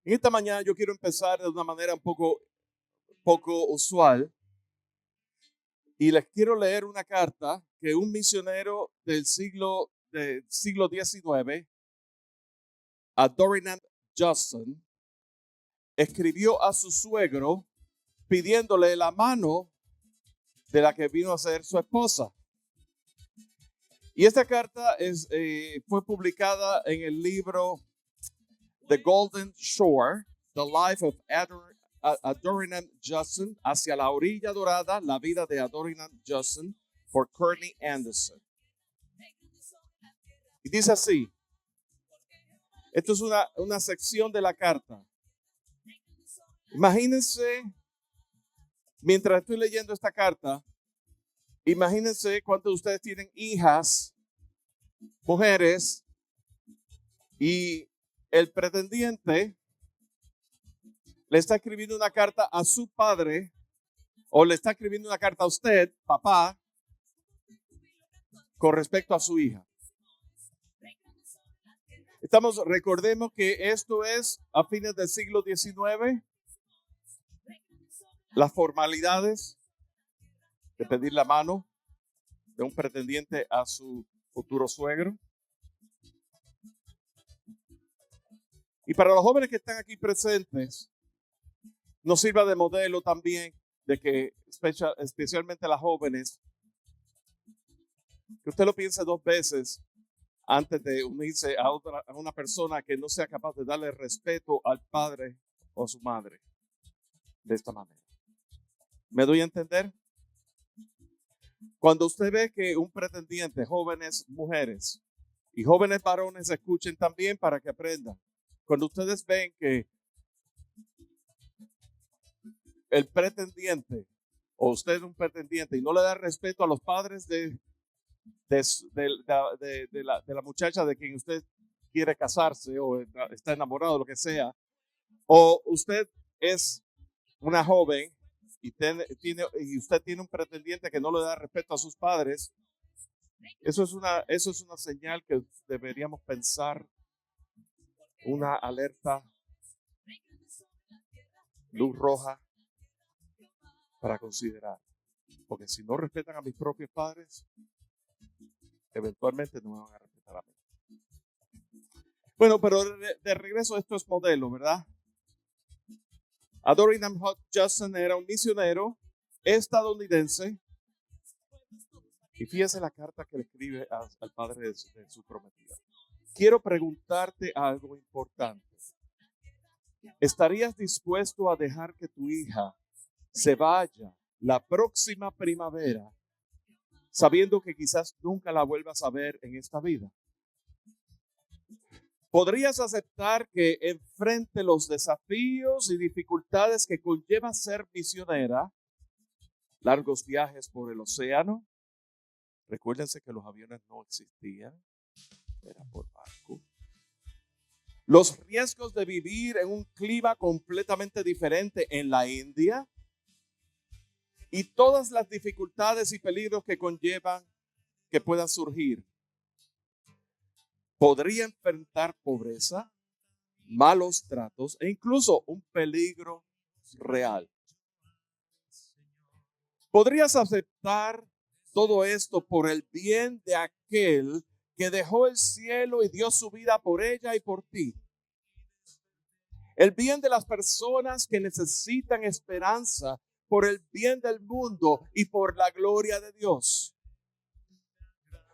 En esta mañana yo quiero empezar de una manera un poco usual y les quiero leer una carta que un misionero del siglo XIX, Adoniram Judson, escribió a su suegro pidiéndole la mano de la que vino a ser su esposa. Y esta carta fue publicada en el libro The Golden Shore, The Life of Adoniram Judson, Hacia la orilla dorada, la vida de Adoniram Judson, por Courtney Anderson. Y dice así, esto es una sección de la carta. Imagínense, mientras estoy leyendo esta carta, imagínense cuántos de ustedes tienen hijas, mujeres, y el pretendiente le está escribiendo una carta a su padre o le está escribiendo una carta a usted, papá, con respecto a su hija. Recordemos que esto es a fines del siglo XIX, las formalidades de pedir la mano de un pretendiente a su futuro suegro. Y para los jóvenes que están aquí presentes, nos sirva de modelo también de que, especialmente las jóvenes, que usted lo piense dos veces antes de unirse a una persona que no sea capaz de darle respeto al padre o a su madre de esta manera. ¿Me doy a entender? Cuando usted ve que un pretendiente, jóvenes mujeres y jóvenes varones, escuchen también para que aprendan. Cuando ustedes ven que el pretendiente o usted es un pretendiente y no le da respeto a los padres de la muchacha de quien usted quiere casarse o está enamorado, lo que sea, o usted es una joven y usted tiene un pretendiente que no le da respeto a sus padres, eso es una señal que deberíamos pensar, una alerta, luz roja para considerar. Porque si no respetan a mis propios padres, eventualmente no me van a respetar a mí. Bueno, pero de regreso, esto es modelo, ¿verdad? Adoniram Judson era un misionero estadounidense. Y fíjese la carta que le escribe al padre de su prometida. Quiero preguntarte algo importante. ¿Estarías dispuesto a dejar que tu hija se vaya la próxima primavera, sabiendo que quizás nunca la vuelvas a ver en esta vida? ¿Podrías aceptar que enfrente los desafíos y dificultades que conlleva ser misionera, largos viajes por el océano? Recuérdense que los aviones no existían, era por barco. Los riesgos de vivir en un clima completamente diferente en la India y todas las dificultades y peligros que conllevan que puedan surgir. Podría enfrentar pobreza, malos tratos e incluso un peligro real. ¿Podrías aceptar todo esto por el bien de aquel que dejó el cielo y dio su vida por ella y por ti? El bien de las personas que necesitan esperanza, por el bien del mundo y por la gloria de Dios.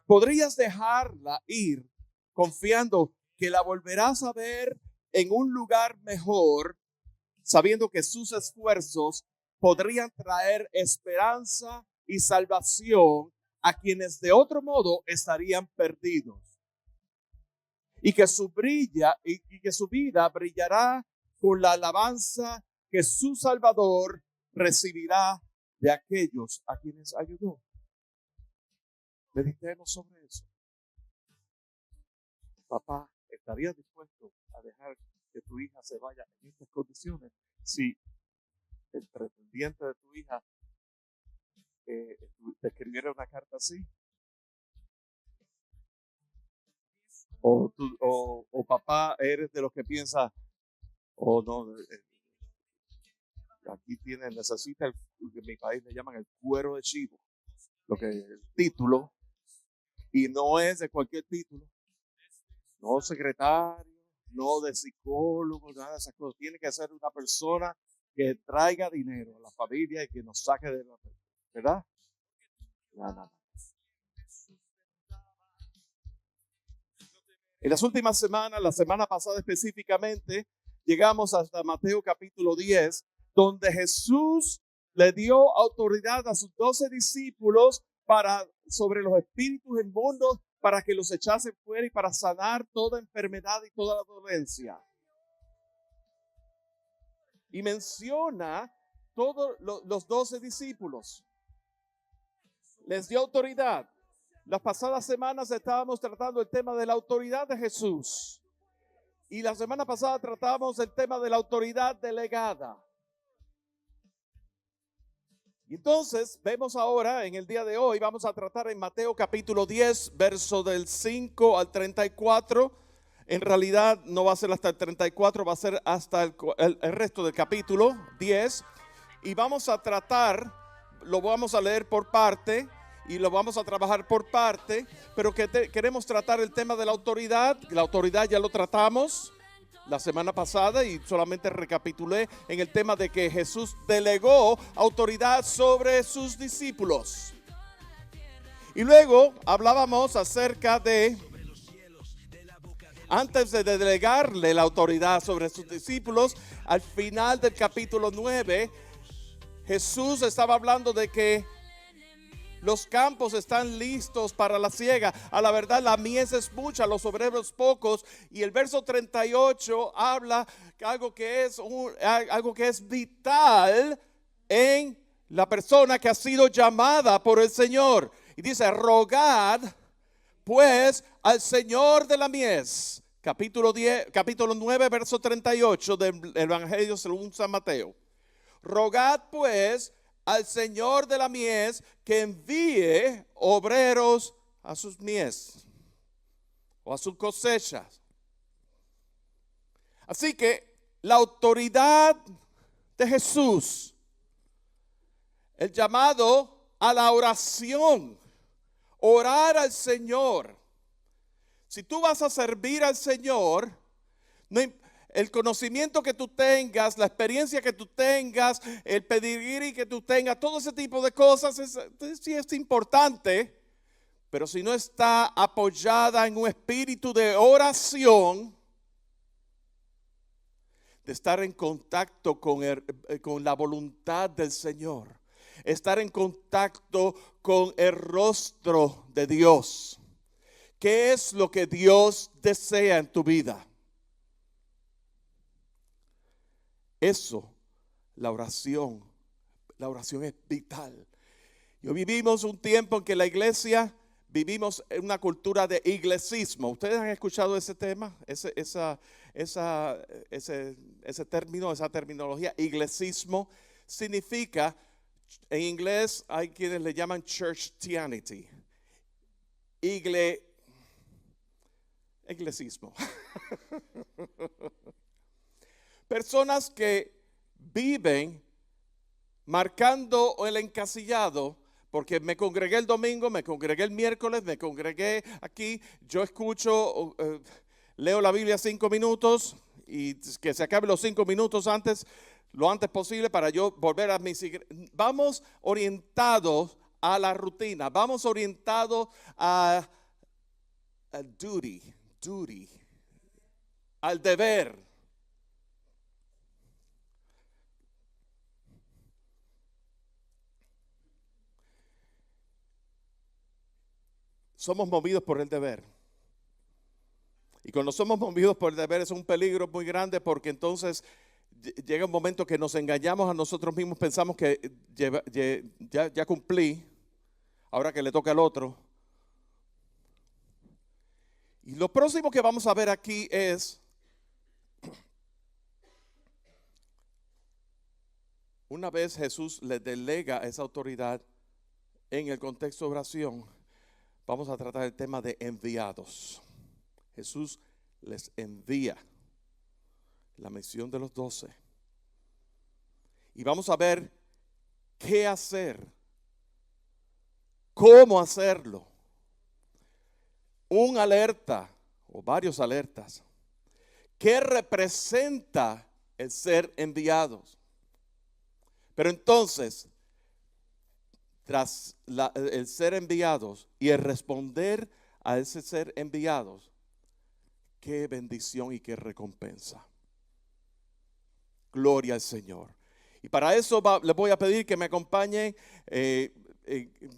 ¿Podrías dejarla ir confiando que la volverás a ver en un lugar mejor, sabiendo que sus esfuerzos podrían traer esperanza y salvación a quienes de otro modo estarían perdidos? Y que su vida brillará con la alabanza que su Salvador recibirá de aquellos a quienes ayudó. Meditemos sobre eso. Papá, ¿estarías dispuesto a dejar que tu hija se vaya en estas condiciones si el pretendiente de tu hija te escribiera una carta así? O papá, eres de los que piensa, Oh, no, aquí necesita lo que en mi país le llaman el cuero de chivo, lo que es el título, y no es de cualquier título, no secretario, no de psicólogo, nada de esas cosas. Tiene que ser una persona que traiga dinero a la familia y que nos saque de la, ¿verdad? Nada. En las últimas semanas, la semana pasada específicamente, llegamos hasta Mateo capítulo 10, donde Jesús le dio autoridad a sus 12 discípulos sobre los espíritus inmundos para que los echasen fuera y para sanar toda enfermedad y toda dolencia. Y menciona todos los 12 discípulos. Les dio autoridad. Las pasadas semanas estábamos tratando el tema de la autoridad de Jesús. Y la semana pasada tratamos el tema de la autoridad delegada. Y entonces vemos ahora, en el día de hoy, vamos a tratar en Mateo capítulo 10, verso del 5 al 34. En realidad no va a ser hasta el 34, va a ser hasta el resto del capítulo 10. Y vamos a tratar, lo vamos a leer por parte y lo vamos a trabajar por parte, pero queremos tratar el tema de la autoridad. La autoridad ya lo tratamos la semana pasada y solamente recapitulé en el tema de que Jesús delegó autoridad sobre sus discípulos. Y luego hablábamos acerca de, antes de delegarle la autoridad sobre sus discípulos, al final del capítulo 9, Jesús estaba hablando de que los campos están listos para la siega. A la verdad, la mies es mucha, los obreros pocos. Y el verso 38 habla algo que es vital en la persona que ha sido llamada por el Señor. Y dice, rogad pues al Señor de la mies. Capítulo 9, verso 38 del Evangelio según San Mateo. Rogad pues al Señor de la mies que envíe obreros a sus mies o a sus cosechas. Así que la autoridad de Jesús, el llamado a la oración, orar al Señor. Si tú vas a servir al Señor, el conocimiento que tú tengas, la experiencia que tú tengas, el pedigrí que tú tengas, todo ese tipo de cosas sí es importante, pero si no está apoyada en un espíritu de oración, de estar en contacto con la voluntad del Señor, estar en contacto con el rostro de Dios. ¿Qué es lo que Dios desea en tu vida? Eso, la oración es vital. Vivimos un tiempo en que la iglesia, vivimos en una cultura de iglesismo. ¿Ustedes han escuchado ese tema? Ese término, esa terminología, iglesismo, significa, en inglés hay quienes le llaman churchianity. Iglesismo. Personas que viven marcando el encasillado, porque me congregué el domingo, me congregué el miércoles, me congregué aquí, yo escucho, leo la Biblia 5 minutos y que se acabe los 5 minutos lo antes posible para yo volver a mis iglesias. Vamos orientados a la rutina, vamos orientados a duty, al deber. Somos movidos por el deber. Y cuando somos movidos por el deber es un peligro muy grande, porque entonces llega un momento que nos engañamos a nosotros mismos, pensamos que ya cumplí, ahora que le toca al otro. Y lo próximo que vamos a ver aquí es, una vez Jesús le delega esa autoridad en el contexto de oración, vamos a tratar el tema de enviados. Jesús les envía la misión de los 12. Y vamos a ver qué hacer, cómo hacerlo. Un alerta o varios alertas. ¿Qué representa el ser enviados? Pero entonces, tras el ser enviados y el responder a ese ser enviados, qué bendición y qué recompensa. Gloria al Señor. Y para eso les voy a pedir que me acompañen,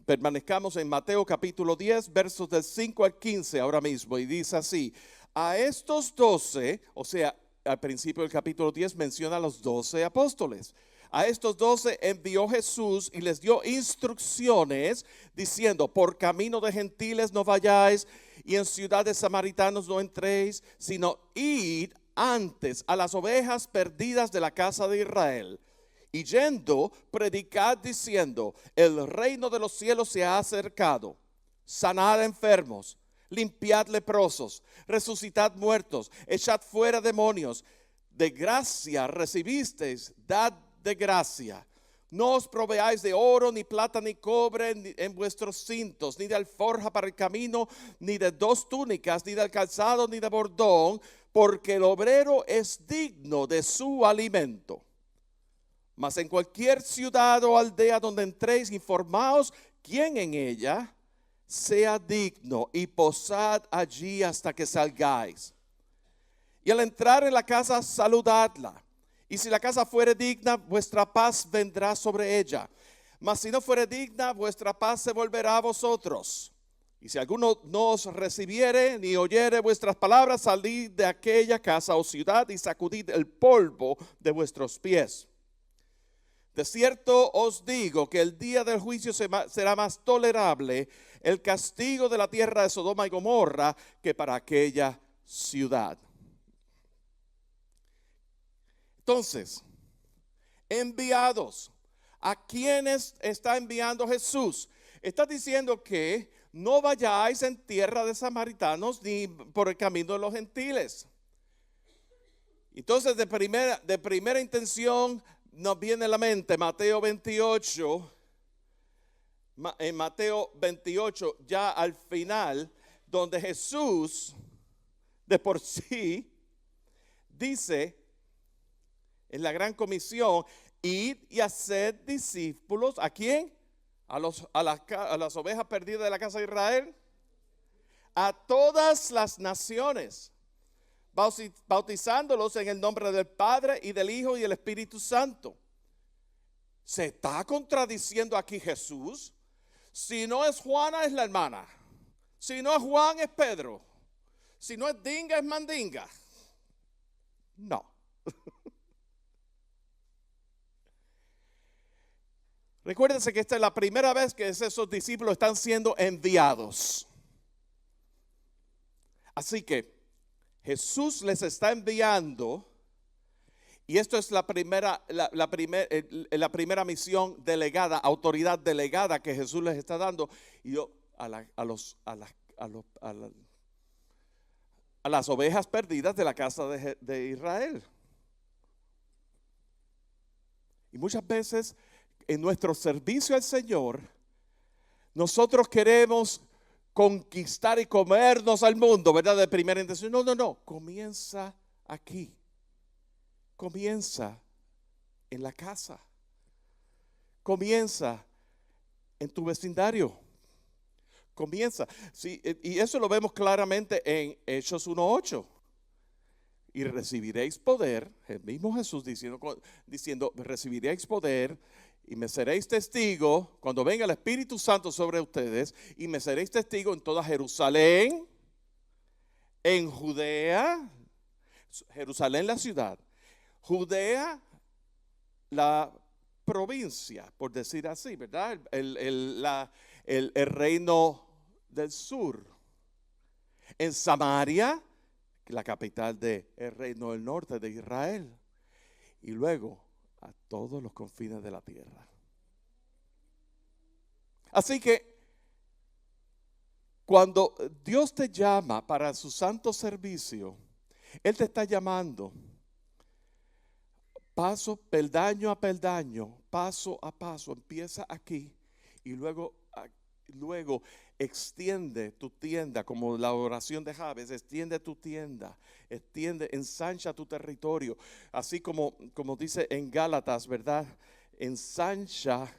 permanezcamos en Mateo capítulo 10, versos del 5 al 15 ahora mismo. Y dice así: a estos 12, o sea, al principio del capítulo 10 menciona a los 12 apóstoles. A estos 12 envió Jesús y les dio instrucciones diciendo: por camino de gentiles no vayáis y en ciudades samaritanos no entréis, sino id antes a las ovejas perdidas de la casa de Israel. Y yendo, predicad diciendo: el reino de los cielos se ha acercado. Sanad enfermos, limpiad leprosos, resucitad muertos, echad fuera demonios. De gracia recibisteis, dad de gracia. No os proveáis de oro, ni plata, ni cobre en vuestros cintos, ni de alforja para el camino, ni de 2 túnicas, ni del calzado, ni de bordón, porque el obrero es digno de su alimento. Mas en cualquier ciudad o aldea donde entréis, informaos quién en ella sea digno y posad allí hasta que salgáis. Y al entrar en la casa, saludadla. Y si la casa fuere digna, vuestra paz vendrá sobre ella. Mas si no fuere digna, vuestra paz se volverá a vosotros. Y si alguno no os recibiere ni oyere vuestras palabras, salid de aquella casa o ciudad y sacudid el polvo de vuestros pies. De cierto os digo que el día del juicio será más tolerable el castigo de la tierra de Sodoma y Gomorra que para aquella ciudad. Entonces, enviados, ¿a quiénes está enviando Jesús? Está diciendo que no vayáis en tierra de samaritanos ni por el camino de los gentiles. Entonces, de primera intención nos viene a la mente Mateo 28, en Mateo 28, ya al final, donde Jesús de por sí dice en la gran comisión: id y haced discípulos. ¿A quién? A las ovejas perdidas de la casa de Israel. A todas las naciones, bautizándolos en el nombre del Padre y del Hijo y del Espíritu Santo. ¿Se está contradiciendo aquí Jesús? Si no es Juana, es la hermana. Si no es Juan, es Pedro. Si no es Dinga, es Mandinga. No. Recuérdense que esta es la primera vez que esos discípulos están siendo enviados. Así que Jesús les está enviando, y esto es la primera misión delegada, autoridad delegada que Jesús les está dando, y a las ovejas perdidas de la casa de Israel. Y muchas veces en nuestro servicio al Señor, nosotros queremos conquistar y comernos al mundo, ¿verdad? De primera intención. No. Comienza aquí. Comienza en la casa. Comienza en tu vecindario. Comienza. Sí, y eso lo vemos claramente en Hechos 1:8. Y recibiréis poder, el mismo Jesús diciendo, recibiréis poder y me seréis testigo cuando venga el Espíritu Santo sobre ustedes, y me seréis testigo en toda Jerusalén, en Judea, Jerusalén la ciudad, Judea la provincia, por decir así, ¿verdad? El reino del sur, en Samaria, la capital del reino del norte de Israel, y luego a todos los confines de la tierra. Así que cuando Dios te llama para su santo servicio, Él te está llamando paso, peldaño a peldaño, paso a paso, empieza aquí y luego extiende tu tienda, como la oración de Jabes, extiende tu tienda, ensancha tu territorio, así como dice en Gálatas, ¿verdad? Ensancha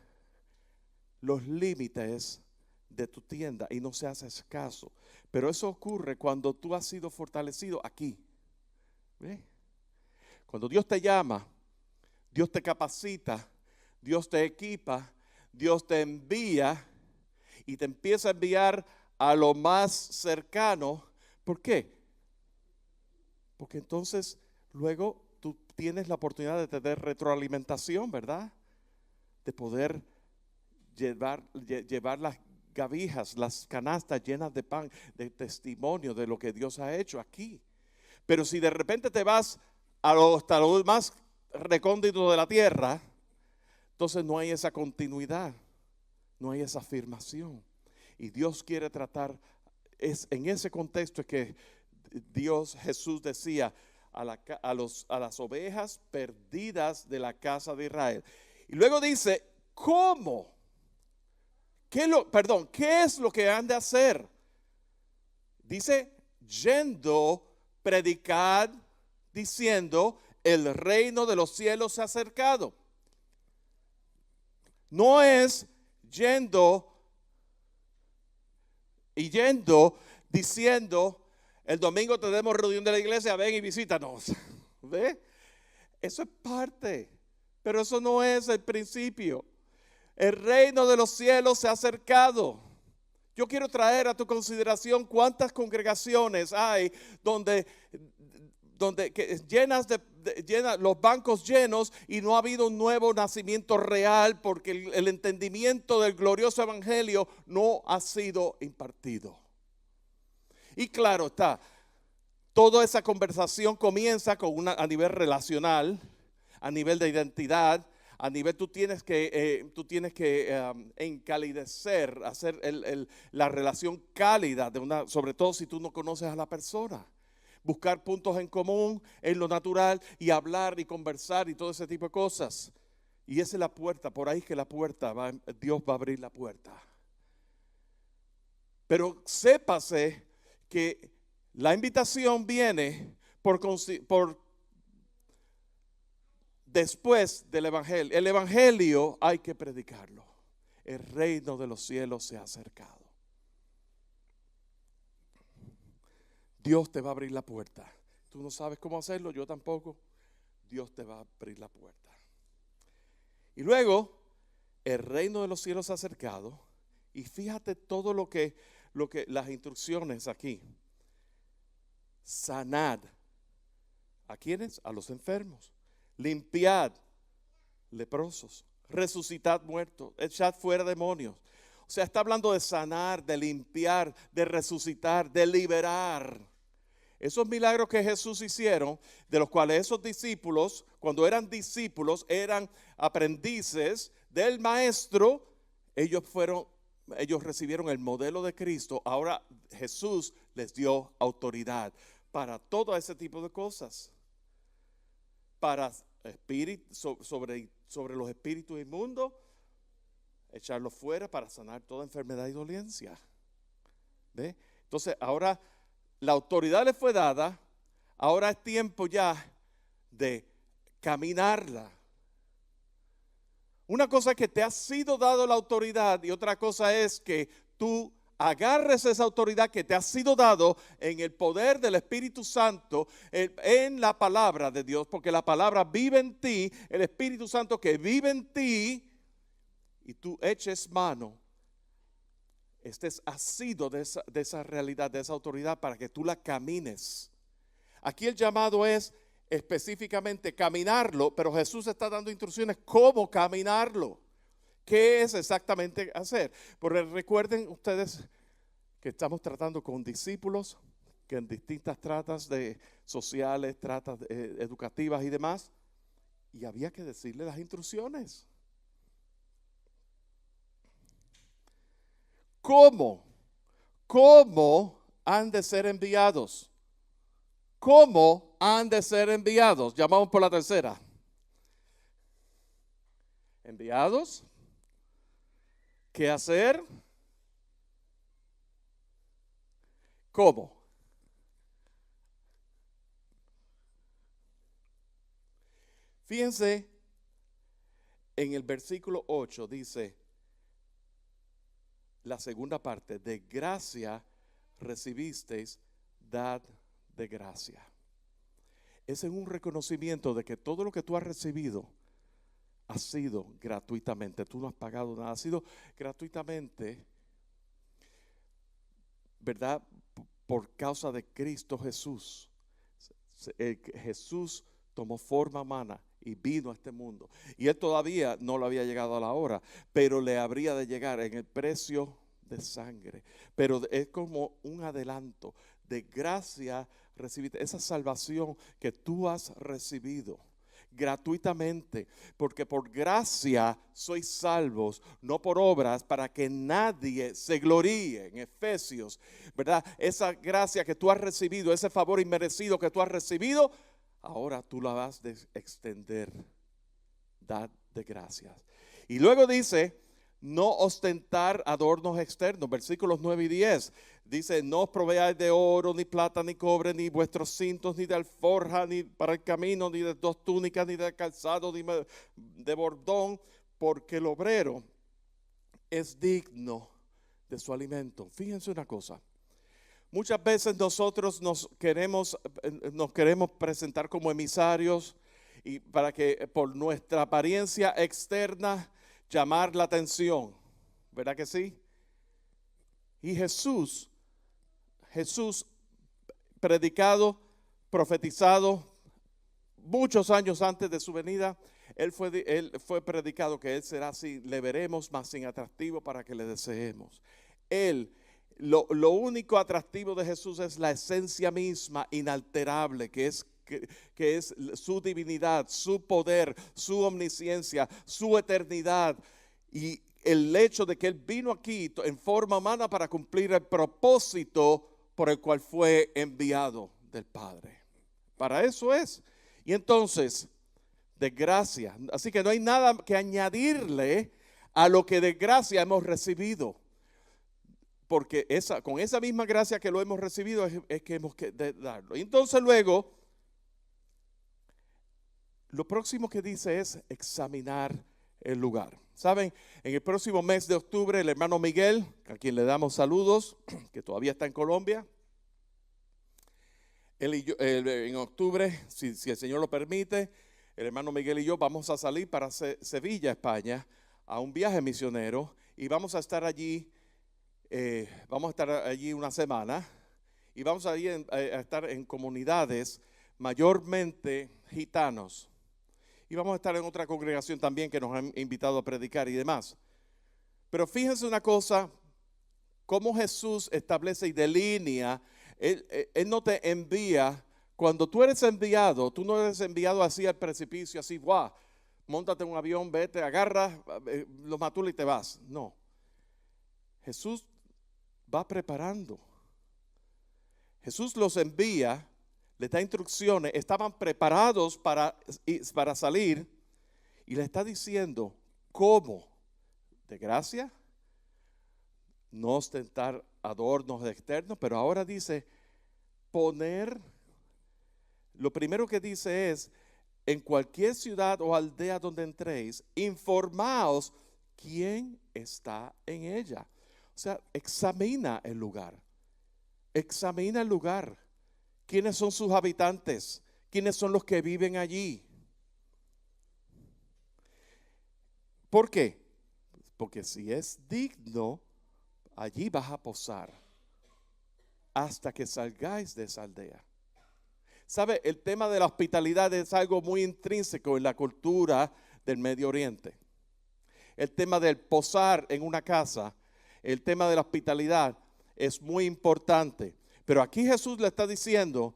los límites de tu tienda y no seas escaso. Pero eso ocurre cuando tú has sido fortalecido aquí. ¿Ve? Cuando Dios te llama, Dios te capacita, Dios te equipa, Dios te envía y te empieza a enviar a lo más cercano. ¿Por qué? Porque entonces luego tú tienes la oportunidad de tener retroalimentación, ¿verdad? De poder llevar las gavijas, las canastas llenas de pan, de testimonio de lo que Dios ha hecho aquí. Pero si de repente te vas hasta lo más recóndito de la tierra, entonces no hay esa continuidad, no hay esa afirmación. Y Dios quiere tratar, en ese contexto es que Jesús decía a las ovejas perdidas de la casa de Israel. Y luego dice, ¿cómo? ¿Qué es lo que han de hacer? Dice, yendo, predicad, diciendo, el reino de los cielos se ha acercado. No es yendo, diciendo, el domingo tenemos reunión de la iglesia, ven y visítanos. ¿Ve? Eso es parte, pero eso no es el principio. El reino de los cielos se ha acercado. Yo quiero traer a tu consideración cuántas congregaciones hay donde llenas los bancos llenos y no ha habido un nuevo nacimiento real porque el entendimiento del glorioso evangelio no ha sido impartido. Y claro está, toda esa conversación comienza a nivel relacional, a nivel de identidad, a nivel tú tienes que encalidecer, hacer la relación cálida sobre todo si tú no conoces a la persona. Buscar puntos en común en lo natural y hablar y conversar y todo ese tipo de cosas. Y esa es la puerta, por ahí que Dios va a abrir la puerta. Pero sépase que la invitación viene por después del evangelio. El evangelio hay que predicarlo. El reino de los cielos se ha acercado. Dios te va a abrir la puerta. Tú no sabes cómo hacerlo, yo tampoco. Dios te va a abrir la puerta. Y luego, el reino de los cielos se ha acercado. Y fíjate todo lo que las instrucciones aquí. Sanad. ¿A quiénes? A los enfermos. Limpiad leprosos, resucitad muertos, echad fuera demonios. O sea, está hablando de sanar, de limpiar, de resucitar, de liberar. Esos milagros que Jesús hicieron, de los cuales esos discípulos, cuando eran discípulos, eran aprendices del maestro, ellos recibieron el modelo de Cristo. Ahora Jesús les dio autoridad para todo ese tipo de cosas. Para sobre los espíritus inmundos, echarlos fuera para sanar toda enfermedad y dolencia. ¿Ve? Entonces ahora la autoridad le fue dada, ahora es tiempo ya de caminarla. Una cosa es que te ha sido dado la autoridad y otra cosa es que tú agarres esa autoridad que te ha sido dado en el poder del Espíritu Santo, en la palabra de Dios, porque la palabra vive en ti, el Espíritu Santo que vive en ti, y tú eches mano, estés asido de esa realidad, de esa autoridad, para que tú la camines. Aquí el llamado es específicamente caminarlo, pero Jesús está dando instrucciones cómo caminarlo. ¿Qué es exactamente hacer? Porque recuerden ustedes que estamos tratando con discípulos que en distintas tratas sociales, tratas educativas y demás, y había que decirle las instrucciones. ¿Cómo? ¿Cómo han de ser enviados? ¿Cómo han de ser enviados? Llamamos por la tercera. Enviados. ¿Qué hacer? ¿Cómo? Fíjense, en el versículo 8 dice, la segunda parte, de gracia recibisteis, dad de gracia. Es en un reconocimiento de que todo lo que tú has recibido ha sido gratuitamente. Tú no has pagado nada, ha sido gratuitamente, ¿verdad? Por causa de Cristo Jesús. Jesús tomó forma humana y vino a este mundo. Y él todavía no lo había llegado a la hora, pero le habría de llegar en el precio de sangre. Pero es como un adelanto de gracia recibiste. Esa salvación que tú has recibido gratuitamente, porque por gracia sois salvos, no por obras, para que nadie se gloríe. En Efesios, ¿verdad? Esa gracia que tú has recibido, ese favor inmerecido que tú has recibido, ahora tú la vas a extender. Dad de gracias. Y luego dice, no ostentar adornos externos, versículos 9 y 10. Dice, no os proveáis de oro, ni plata, ni cobre, ni vuestros cintos, ni de alforja, ni para el camino, ni de dos túnicas, ni de calzado, ni de bordón, porque el obrero es digno de su alimento. Fíjense una cosa. Muchas veces nosotros nos queremos presentar como emisarios y para que por nuestra apariencia externa llamar la atención, ¿verdad que sí? Y Jesús predicado, profetizado muchos años antes de su venida, él fue predicado que él será así, le veremos más sin atractivo para que le deseemos. Lo único atractivo de Jesús es la esencia misma inalterable, que es su divinidad, su poder, su omnisciencia, su eternidad, y el hecho de que él vino aquí en forma humana para cumplir el propósito por el cual fue enviado del Padre. Para eso es. Y entonces, de gracia. Así que no hay nada que añadirle a lo que de gracia hemos recibido. Porque con esa misma gracia que lo hemos recibido es que hemos que darlo. Y entonces luego, lo próximo que dice es examinar el lugar. Saben, en el próximo mes de octubre, el hermano Miguel, a quien le damos saludos, que todavía está en Colombia, él y yo, en octubre, si el Señor lo permite, el hermano Miguel y yo vamos a salir para Sevilla, España, a un viaje misionero, y vamos a estar allí una semana, y vamos a estar en comunidades mayormente gitanos. Y vamos a estar en otra congregación también que nos han invitado a predicar y demás. Pero fíjense una cosa, cómo Jesús establece y delinea. Él no te envía, cuando tú eres enviado, tú no eres enviado así al precipicio, así, guau, móntate en un avión, vete, agarra los matules y te vas. No, Jesús va preparando. Jesús los envía, les da instrucciones, estaban preparados para salir y le está diciendo cómo, de gracia, no ostentar adornos externos, pero ahora dice lo primero que dice es, en cualquier ciudad o aldea donde entréis, informaos quién está en ella. O sea, examina el lugar. Examina el lugar. ¿Quiénes son sus habitantes? ¿Quiénes son los que viven allí? ¿Por qué? Porque si es digno, allí vas a posar hasta que salgáis de esa aldea. ¿Sabe? El tema de la hospitalidad es algo muy intrínseco en la cultura del Medio Oriente. El tema del posar en una casa, el tema de la hospitalidad es muy importante. Pero aquí Jesús le está diciendo,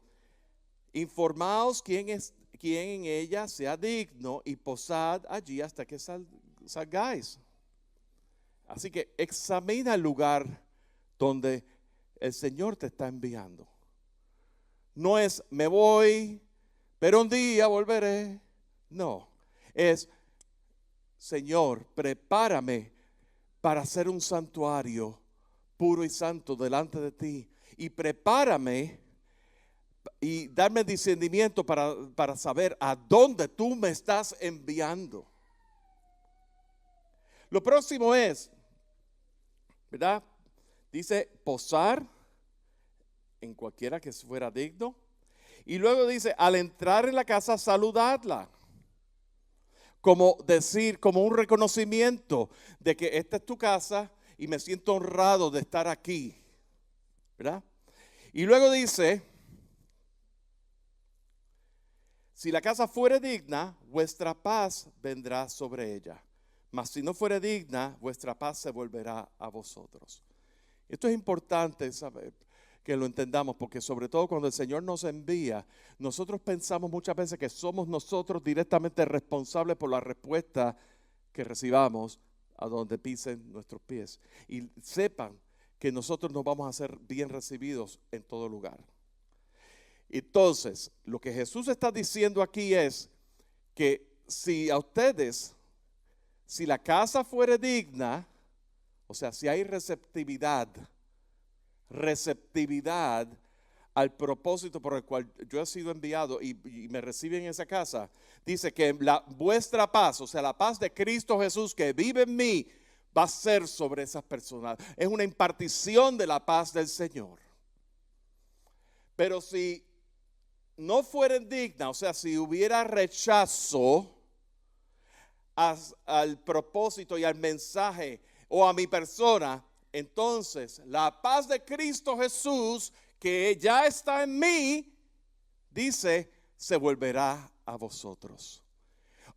informaos quién en ella sea digno y posad allí hasta que salgáis. Así que examina el lugar donde el Señor te está enviando. No es me voy, pero un día volveré. No, es Señor, prepárame para ser un santuario puro y santo delante de ti. Y prepárame y darme discernimiento para saber a dónde tú me estás enviando. Lo próximo es, ¿verdad? Dice posar en cualquiera que fuera digno. Y luego dice, al entrar en la casa, saludarla. Como decir, como un reconocimiento de que esta es tu casa y me siento honrado de estar aquí. ¿Verdad? Y luego dice, si la casa fuere digna, vuestra paz vendrá sobre ella. Mas si no fuere digna, vuestra paz se volverá a vosotros. Esto es importante saber, que lo entendamos, porque sobre todo cuando el Señor nos envía, nosotros pensamos muchas veces que somos nosotros directamente responsables por la respuesta que recibamos a donde pisen nuestros pies. Y sepan que nosotros nos vamos a ser bien recibidos en todo lugar. Entonces, lo que Jesús está diciendo aquí es que si a ustedes, si la casa fuere digna, o sea, si hay receptividad al propósito por el cual yo he sido enviado y me reciben en esa casa, dice que vuestra paz, o sea, la paz de Cristo Jesús que vive en mí, va a ser sobre esas personas. Es una impartición de la paz del Señor. Pero si no fueren dignas, o sea, si hubiera rechazo al propósito y al mensaje o a mi persona, entonces la paz de Cristo Jesús que ya está en mí, dice, se volverá a vosotros.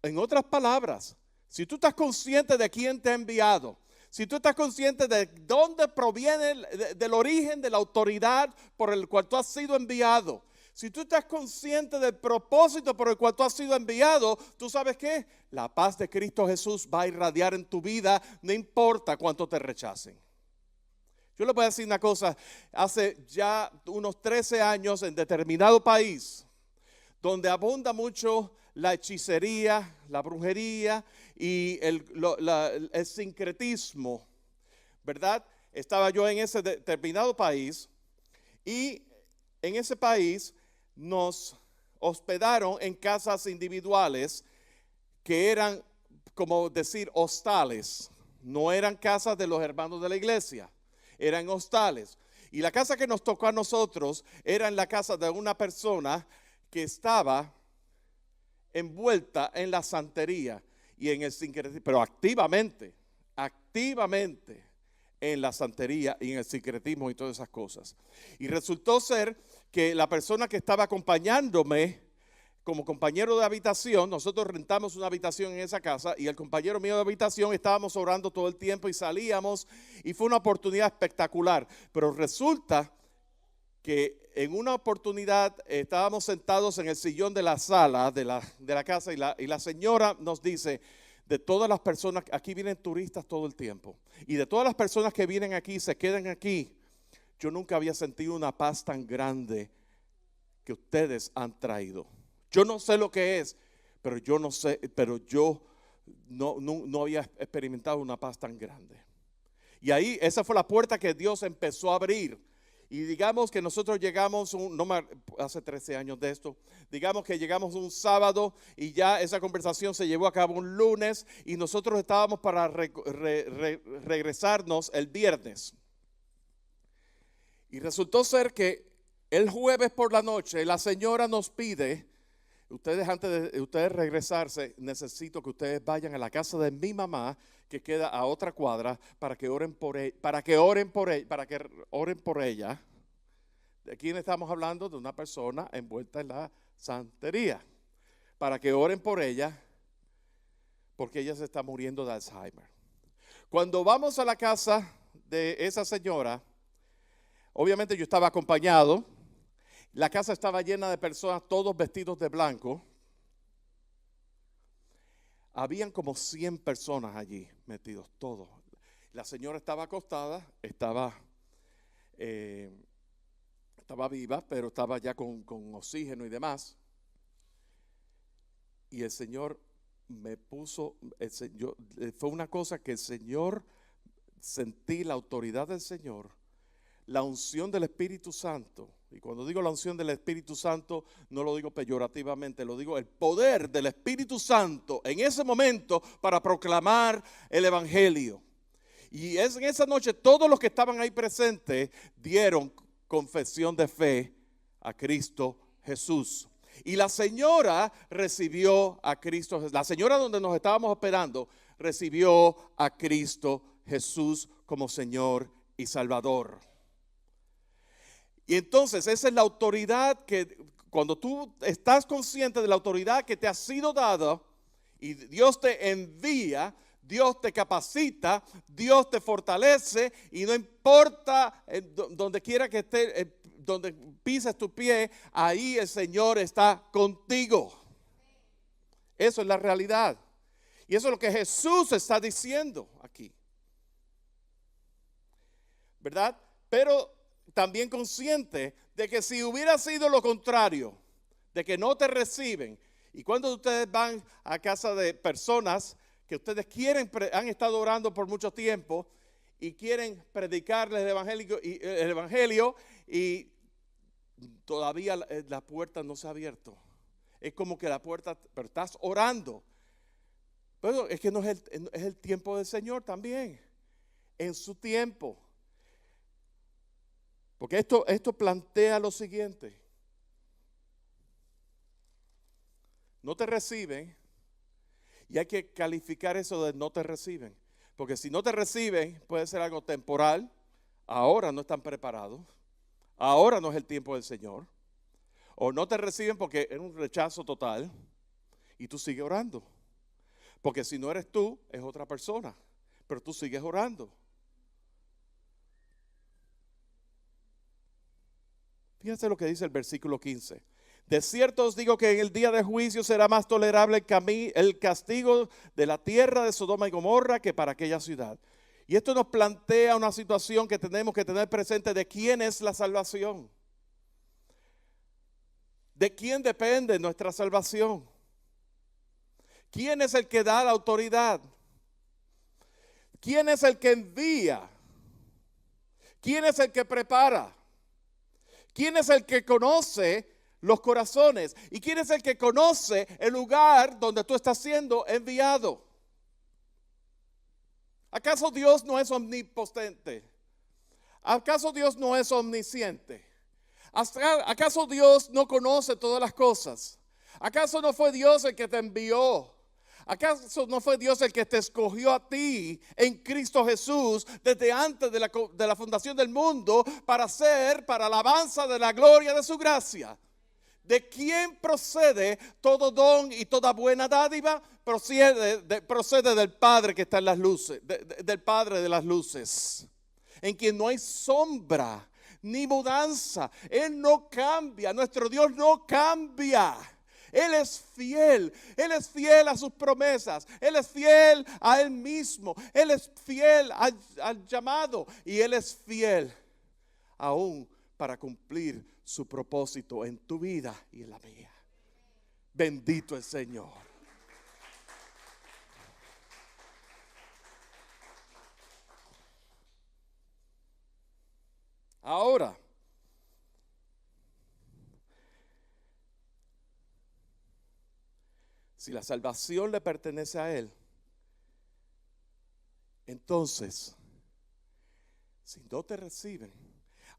En otras palabras, si tú estás consciente de quién te ha enviado, si tú estás consciente de dónde proviene del origen de la autoridad por el cual tú has sido enviado, si tú estás consciente del propósito por el cual tú has sido enviado, ¿tú sabes qué? La paz de Cristo Jesús va a irradiar en tu vida, no importa cuánto te rechacen. Yo le voy a decir una cosa, hace ya unos 13 años en determinado país, donde abunda mucho la hechicería, la brujería y el sincretismo, ¿verdad? Estaba yo en ese determinado país y en ese país nos hospedaron en casas individuales que eran, como decir, hostales. No eran casas de los hermanos de la iglesia, eran hostales. Y la casa que nos tocó a nosotros era en la casa de una persona que estaba envuelta en la santería y en el sincretismo, pero activamente en la santería y en el sincretismo y todas esas cosas. Y resultó ser que la persona que estaba acompañándome como compañero de habitación, nosotros rentamos una habitación en esa casa y el compañero mío de habitación estábamos orando todo el tiempo y salíamos y fue una oportunidad espectacular. Pero resulta que en una oportunidad estábamos sentados en el sillón de la sala de la casa y la señora nos dice, de todas las personas, aquí vienen turistas todo el tiempo, y de todas las personas que vienen aquí, se quedan aquí, yo nunca había sentido una paz tan grande que ustedes han traído. Yo no sé lo que es, pero yo no había experimentado una paz tan grande. Y ahí, esa fue la puerta que Dios empezó a abrir. Y digamos que nosotros llegamos, hace 13 años de esto, digamos que llegamos un sábado y ya esa conversación se llevó a cabo un lunes y nosotros estábamos para regresarnos el viernes. Y resultó ser que el jueves por la noche la señora nos pide, ustedes antes de ustedes regresarse, necesito que ustedes vayan a la casa de mi mamá, que queda a otra cuadra, para que oren por ella. ¿De quién estamos hablando? De una persona envuelta en la santería. Para que oren por ella, porque ella se está muriendo de Alzheimer. Cuando vamos a la casa de esa señora, obviamente yo estaba acompañado. La casa estaba llena de personas, todos vestidos de blanco. Habían como 100 personas allí metidos, todos. La señora estaba acostada, estaba viva, pero estaba ya con oxígeno y demás. Y el Señor me puso, fue una cosa que el Señor, sentí la autoridad del Señor, la unción del Espíritu Santo. Y cuando digo la unción del Espíritu Santo, no lo digo peyorativamente, lo digo el poder del Espíritu Santo en ese momento para proclamar el Evangelio. Y en esa noche todos los que estaban ahí presentes dieron confesión de fe a Cristo Jesús. Y la señora recibió a Cristo Jesús. La señora donde nos estábamos esperando recibió a Cristo Jesús como Señor y Salvador. Y entonces esa es la autoridad que, cuando tú estás consciente de la autoridad que te ha sido dada y Dios te envía, Dios te capacita, Dios te fortalece, y no importa donde quiera que esté, donde pises tu pie, ahí el Señor está contigo. Eso es la realidad. Y eso es lo que Jesús está diciendo aquí, ¿verdad? Pero también consciente de que si hubiera sido lo contrario, de que no te reciben, y cuando ustedes van a casa de personas que ustedes han estado orando por mucho tiempo y quieren predicarles el evangelio y todavía la puerta no se ha abierto. Es como que la puerta, pero estás orando. Pero es que no es el tiempo del Señor también, en su tiempo. Porque esto plantea lo siguiente: no te reciben, y hay que calificar eso de no te reciben. Porque si no te reciben, puede ser algo temporal. Ahora no están preparados. Ahora no es el tiempo del Señor. O no te reciben porque es un rechazo total. Y tú sigues orando. Porque si no eres tú, es otra persona. Pero tú sigues orando. Fíjense lo que dice el versículo 15. De cierto os digo que en el día de juicio será más tolerable el castigo de la tierra de Sodoma y Gomorra que para aquella ciudad. Y esto nos plantea una situación que tenemos que tener presente de quién es la salvación. ¿De quién depende nuestra salvación? ¿Quién es el que da la autoridad? ¿Quién es el que envía? ¿Quién es el que prepara? ¿Quién es el que conoce los corazones? ¿Y quién es el que conoce el lugar donde tú estás siendo enviado? ¿Acaso Dios no es omnipotente? ¿Acaso Dios no es omnisciente? ¿Acaso Dios no conoce todas las cosas? ¿Acaso no fue Dios el que te envió? ¿Acaso no fue Dios el que te escogió a ti en Cristo Jesús desde antes de la fundación del mundo para alabanza de la gloria de su gracia? ¿De quién procede todo don y toda buena dádiva? Procede del Padre que está en las luces, del Padre de las luces, en quien no hay sombra ni mudanza. Él no cambia, nuestro Dios no cambia. Él es fiel a sus promesas, Él es fiel a Él mismo, Él es fiel al llamado, y Él es fiel aún para cumplir su propósito en tu vida y en la mía. Bendito el Señor. Ahora, si la salvación le pertenece a Él, entonces, si no te reciben,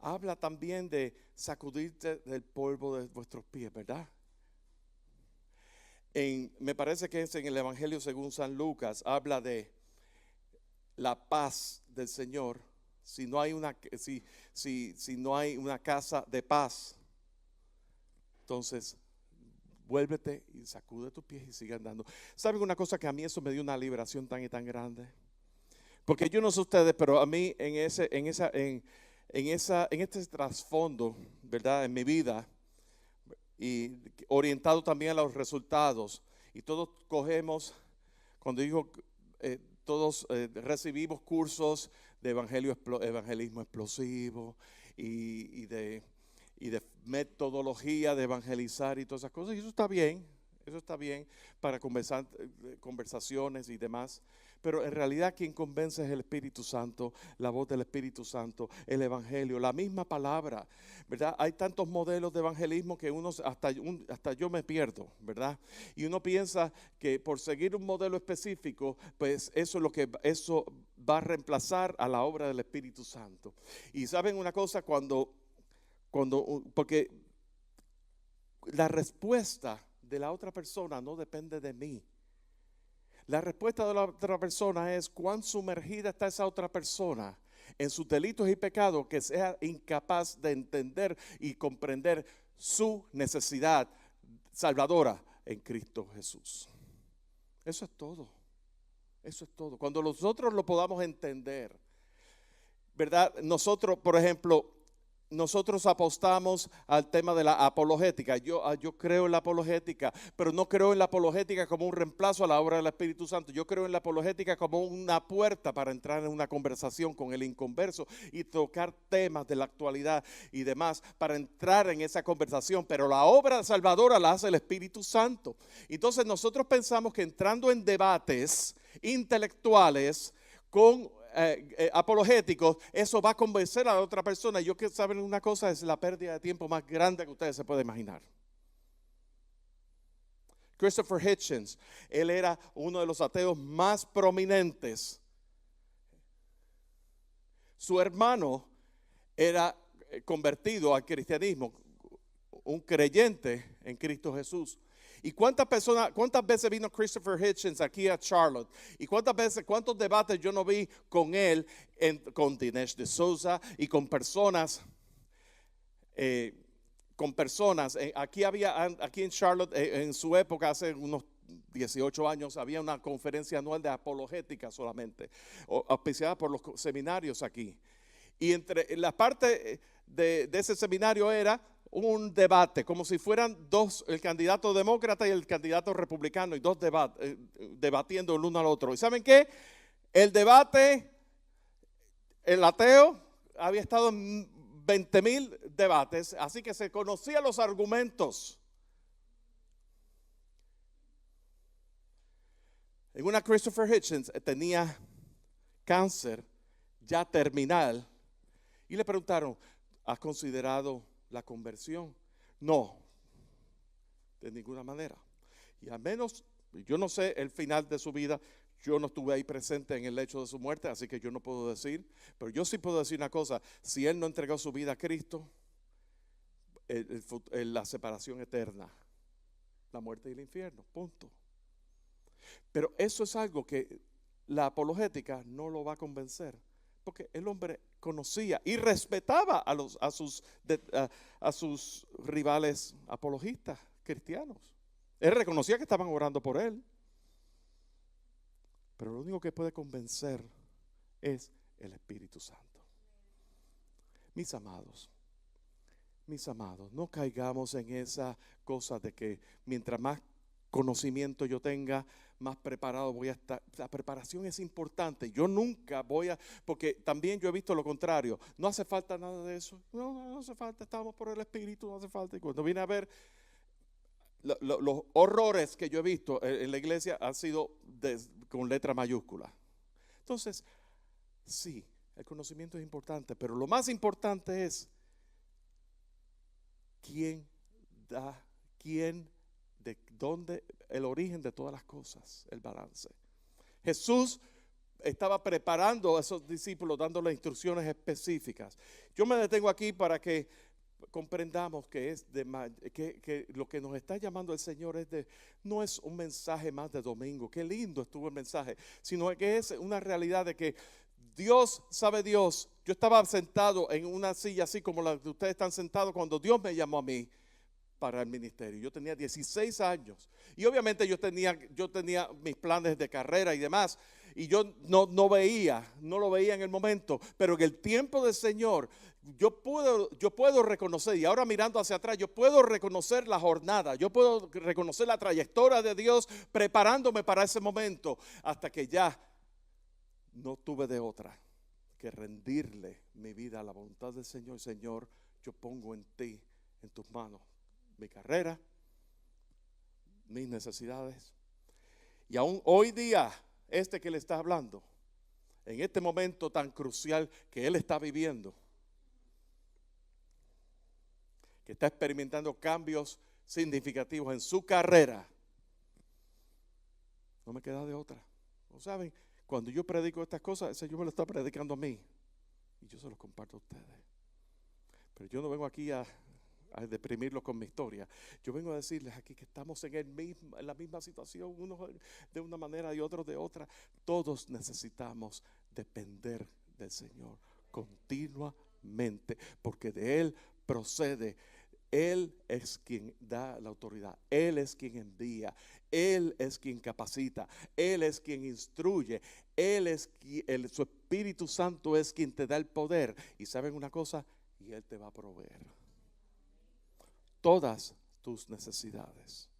habla también de sacudirte del polvo de vuestros pies, ¿verdad? Me parece que es en el Evangelio según San Lucas, habla de la paz del Señor. Si no hay no hay una casa de paz, entonces vuélvete y sacude tus pies y sigue andando. ¿Saben una cosa? Que a mí eso me dio una liberación tan y tan grande. Porque yo no sé ustedes, pero a mí en este trasfondo, ¿verdad? En mi vida, y orientado también a los resultados, y todos cogemos, cuando digo todos recibimos cursos de evangelismo explosivo y de metodología de evangelizar y todas esas cosas, y eso está bien, Eso está bien para conversar, conversaciones y demás. Pero en realidad quien convence es el Espíritu Santo, la voz del Espíritu Santo, el Evangelio, la misma palabra, ¿verdad? Hay tantos modelos de evangelismo que hasta yo me pierdo, ¿verdad? Y uno piensa que por seguir un modelo específico, pues eso va a reemplazar a la obra del Espíritu Santo. Y saben una cosa, porque la respuesta de la otra persona no depende de mí. La respuesta de la otra persona es cuán sumergida está esa otra persona en sus delitos y pecados que sea incapaz de entender y comprender su necesidad salvadora en Cristo Jesús. Eso es todo. Eso es todo. Cuando nosotros lo podamos entender, ¿verdad? Nosotros, por ejemplo, nosotros apostamos al tema de la apologética. Yo creo en la apologética, pero no creo en la apologética como un reemplazo a la obra del Espíritu Santo. Yo creo en la apologética como una puerta para entrar en una conversación con el inconverso y tocar temas de la actualidad y demás para entrar en esa conversación. Pero la obra salvadora la hace el Espíritu Santo. Entonces nosotros pensamos que entrando en debates intelectuales con apologéticos, eso va a convencer a la otra persona. Yo que saben una cosa, es la pérdida de tiempo más grande que ustedes se pueden imaginar. Christopher Hitchens, él era uno de los ateos más prominentes. Su hermano era convertido al cristianismo, un creyente en Cristo Jesús. ¿Y cuántas veces vino Christopher Hitchens aquí a Charlotte? ¿Y cuántos debates yo no vi con él, con Dinesh D'Souza y con personas? Aquí en Charlotte, en su época, hace unos 18 años, había una conferencia anual de apologética solamente, auspiciada por los seminarios aquí. Y entre la parte de ese seminario era un debate, como si fueran dos, el candidato demócrata y el candidato republicano, y dos debatiendo el uno al otro. ¿Y saben qué? El debate, el ateo había estado en 20,000 debates, así que se conocían los argumentos. En una, Christopher Hitchens tenía cáncer ya terminal y le preguntaron, ¿has considerado la conversión? No, de ninguna manera. Y al menos, yo no sé el final de su vida, yo no estuve ahí presente en el lecho de su muerte, así que yo no puedo decir, pero yo sí puedo decir una cosa, si él no entregó su vida a Cristo, la separación eterna, la muerte y el infierno, punto. Pero eso es algo que la apologética no lo va a convencer, porque el hombre conocía y respetaba a sus rivales apologistas cristianos. Él reconocía que estaban orando por él. Pero lo único que puede convencer es el Espíritu Santo. Mis amados, no caigamos en esa cosa de que mientras más conocimiento yo tenga, más preparado voy a estar. La preparación es importante. Yo nunca porque también yo he visto lo contrario. No hace falta nada de eso. No hace falta, estamos por el Espíritu, no hace falta. Y cuando vine a ver los horrores que yo he visto en la iglesia han sido con letra mayúscula. Entonces, sí, el conocimiento es importante, pero lo más importante es de dónde, el origen de todas las cosas, el balance. Jesús estaba preparando a esos discípulos, dándoles instrucciones específicas. Yo me detengo aquí para que comprendamos que lo que nos está llamando el Señor no es un mensaje más de domingo, qué lindo estuvo el mensaje, sino que es una realidad de que Dios sabe Dios. Yo estaba sentado en una silla así como la que ustedes están sentados cuando Dios me llamó a mí para el ministerio. Yo tenía 16 años y obviamente yo tenía mis planes de carrera y demás, y yo no lo veía en el momento, pero en el tiempo del Señor yo puedo reconocer, y ahora mirando hacia atrás, yo puedo reconocer la jornada, yo puedo reconocer la trayectoria de Dios preparándome para ese momento, hasta que ya no tuve de otra que rendirle mi vida a la voluntad del Señor. Señor, yo pongo en ti, en tus manos, mi carrera, mis necesidades. Y aún hoy día, que le está hablando, en este momento tan crucial que él está viviendo, que está experimentando cambios significativos en su carrera, no me queda de otra. ¿No saben? Cuando yo predico estas cosas, el Señor me lo está predicando a mí y yo se los comparto a ustedes. Pero yo no vengo aquí a deprimirlos con mi historia. Yo vengo a decirles aquí que estamos en la misma situación, unos de una manera y otros de otra. Todos necesitamos depender del Señor continuamente, porque de Él procede. Él es quien da la autoridad, Él es quien envía, Él es quien capacita, Él es quien instruye, su Espíritu Santo es quien te da el poder. Y ¿saben una cosa? Y Él te va a proveer todas tus necesidades.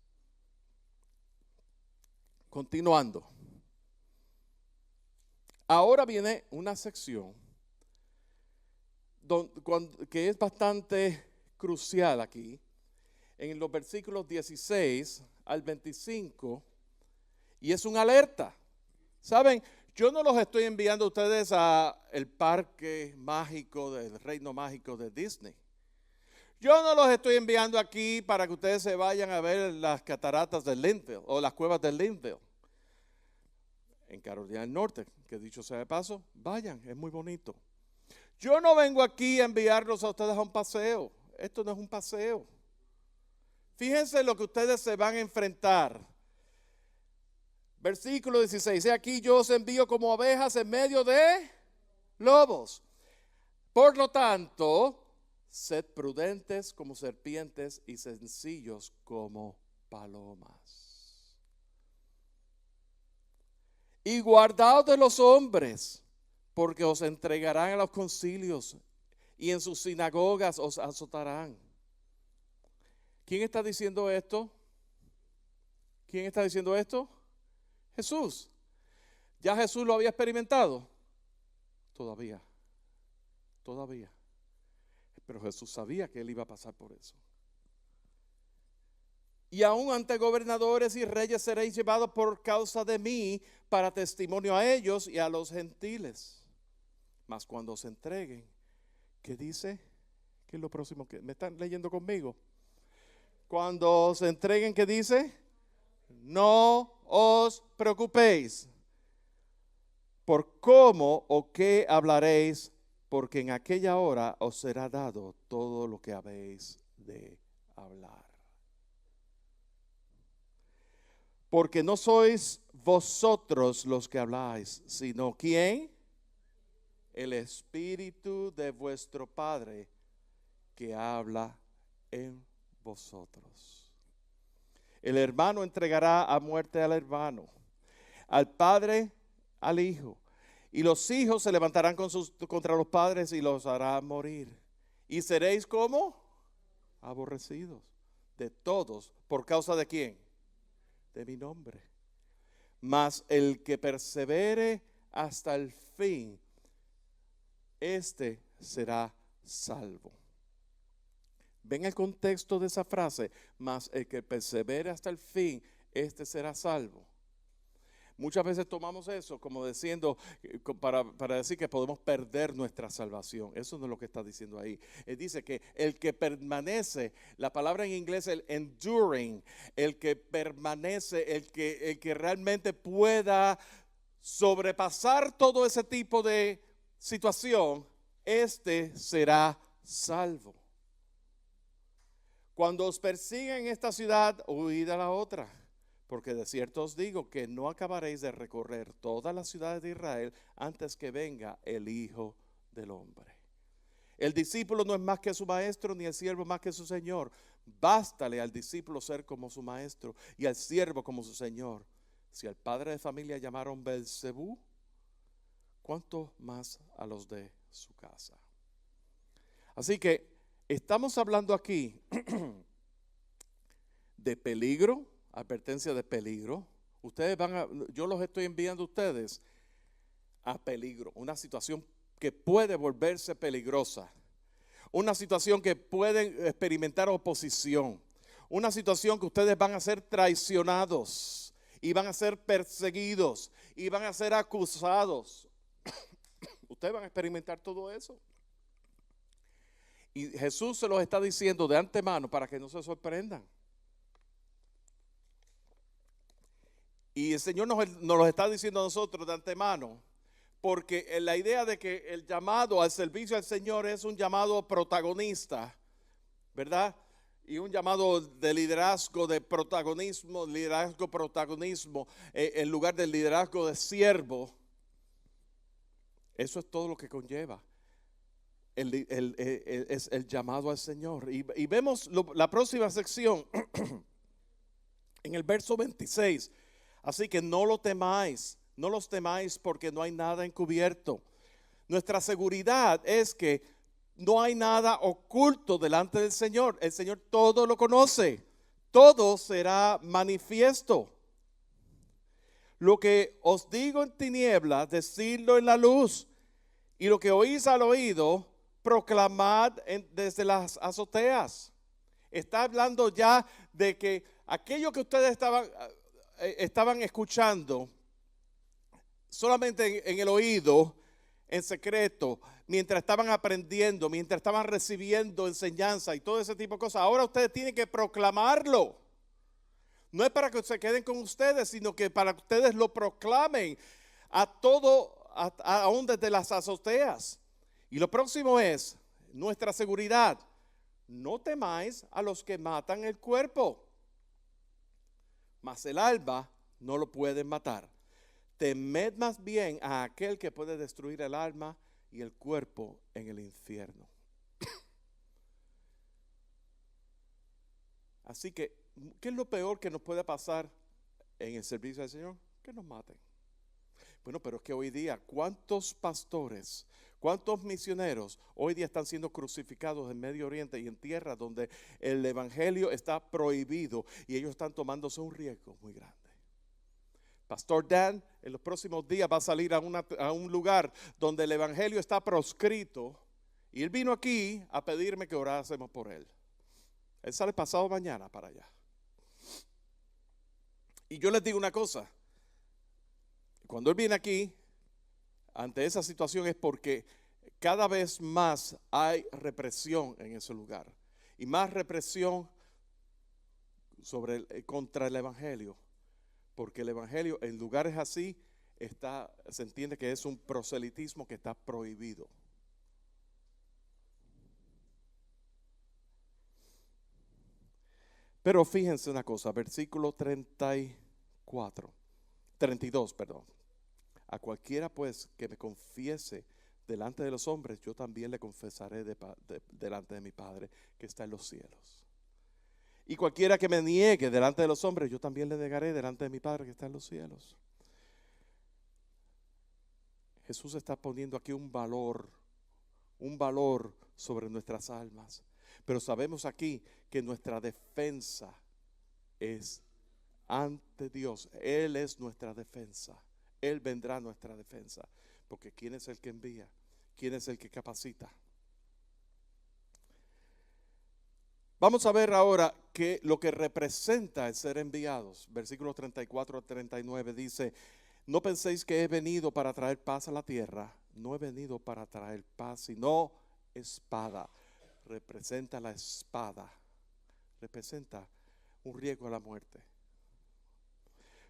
Continuando. Ahora viene una sección que es bastante crucial aquí, en los versículos 16 al 25, y es una alerta. ¿Saben? Yo no los estoy enviando a ustedes al parque mágico del reino mágico de Disney. Yo no los estoy enviando aquí para que ustedes se vayan a ver las cataratas de Linville o las cuevas de Linville en Carolina del Norte, que dicho sea de paso, vayan, es muy bonito. Yo no vengo aquí a enviarlos a ustedes a un paseo. Esto no es un paseo. Fíjense lo que ustedes se van a enfrentar. Versículo 16. Aquí yo os envío como ovejas en medio de lobos. Por lo tanto, sed prudentes como serpientes y sencillos como palomas. Y guardaos de los hombres, porque os entregarán a los concilios y en sus sinagogas os azotarán. ¿Quién está diciendo esto? ¿Quién está diciendo esto? Jesús. ¿Ya Jesús lo había experimentado? Todavía. Pero Jesús sabía que él iba a pasar por eso. Y aún ante gobernadores y reyes seréis llevados por causa de mí para testimonio a ellos y a los gentiles. Mas cuando os entreguen, ¿qué dice? ¿Qué es lo próximo que me están leyendo conmigo? Cuando os entreguen, ¿qué dice? No os preocupéis por cómo o qué hablaréis, porque en aquella hora os será dado todo lo que habéis de hablar. Porque no sois vosotros los que habláis, sino ¿quién? El Espíritu de vuestro Padre que habla en vosotros. El hermano entregará a muerte al hermano, al padre al hijo, y los hijos se levantarán contra los padres y los harán morir. Y seréis como aborrecidos de todos, ¿por causa de quién? De mi nombre. Mas el que persevere hasta el fin, este será salvo. ¿Ven el contexto de esa frase? Mas el que persevere hasta el fin, este será salvo. Muchas veces tomamos eso como diciendo, para decir que podemos perder nuestra salvación. Eso no es lo que está diciendo ahí. Él dice que el que permanece, la palabra en inglés es el enduring, el que permanece, el que realmente pueda sobrepasar todo ese tipo de situación, este será salvo. Cuando os persigan en esta ciudad, huid a la otra. Porque de cierto os digo que no acabaréis de recorrer todas las ciudades de Israel antes que venga el Hijo del Hombre. El discípulo no es más que su maestro, ni el siervo más que su señor. Bástale al discípulo ser como su maestro y al siervo como su señor. Si al padre de familia llamaron Belzebú, ¿cuánto más a los de su casa? Así que estamos hablando aquí de peligro. Advertencia de peligro. Yo los estoy enviando a ustedes a peligro, una situación que puede volverse peligrosa, una situación que pueden experimentar oposición, una situación que ustedes van a ser traicionados y van a ser perseguidos y van a ser acusados. Ustedes van a experimentar todo eso. Y Jesús se los está diciendo de antemano para que no se sorprendan. Y el Señor nos lo está diciendo a nosotros de antemano, porque la idea de que el llamado al servicio al Señor es un llamado protagonista, ¿verdad? Y un llamado de liderazgo, de protagonismo, protagonismo, en lugar del liderazgo de siervo. Eso es todo lo que conlleva es el llamado al Señor. Y vemos la próxima sección en el verso 26. Así que no lo temáis, no los temáis porque no hay nada encubierto. Nuestra seguridad es que no hay nada oculto delante del Señor. El Señor todo lo conoce, todo será manifiesto. Lo que os digo en tinieblas, decidlo en la luz. Y lo que oís al oído, proclamad desde las azoteas. Está hablando ya de que aquello que ustedes estaban escuchando solamente en el oído, en secreto, mientras estaban aprendiendo, mientras estaban recibiendo enseñanza y todo ese tipo de cosas, ahora ustedes tienen que proclamarlo. No es para que se queden con ustedes, sino que para que ustedes lo proclamen a todo, aún desde las azoteas. Y lo próximo es nuestra seguridad. No temáis a los que matan el cuerpo, mas el alma no lo pueden matar. Temed más bien a aquel que puede destruir el alma y el cuerpo en el infierno. Así que, ¿qué es lo peor que nos puede pasar en el servicio del Señor? Que nos maten. Bueno, pero es que hoy día, ¿cuántos pastores, cuántos misioneros hoy día están siendo crucificados en Medio Oriente y en tierras donde el evangelio está prohibido y ellos están tomándose un riesgo muy grande? Pastor Dan en los próximos días va a salir a un lugar donde el evangelio está proscrito y él vino aquí a pedirme que orásemos por él. Él sale pasado mañana para allá. Y yo les digo una cosa, cuando él viene aquí, ante esa situación es porque cada vez más hay represión en ese lugar y más represión contra el evangelio. Porque el evangelio en lugares así se entiende que es un proselitismo que está prohibido. Pero fíjense una cosa, versículo 32, perdón. A cualquiera pues que me confiese delante de los hombres, yo también le confesaré delante de mi Padre que está en los cielos. Y cualquiera que me niegue delante de los hombres, yo también le negaré delante de mi Padre que está en los cielos. Jesús está poniendo aquí un valor sobre nuestras almas. Pero sabemos aquí que nuestra defensa es ante Dios. Él es nuestra defensa. Él vendrá a nuestra defensa. Porque ¿quién es el que envía? ¿Quién es el que capacita? Vamos a ver ahora lo que representa el ser enviados. Versículos 34 a 39 dice: no penséis que he venido para traer paz a la tierra. No he venido para traer paz, sino espada. Representa la espada. Representa un riesgo a la muerte.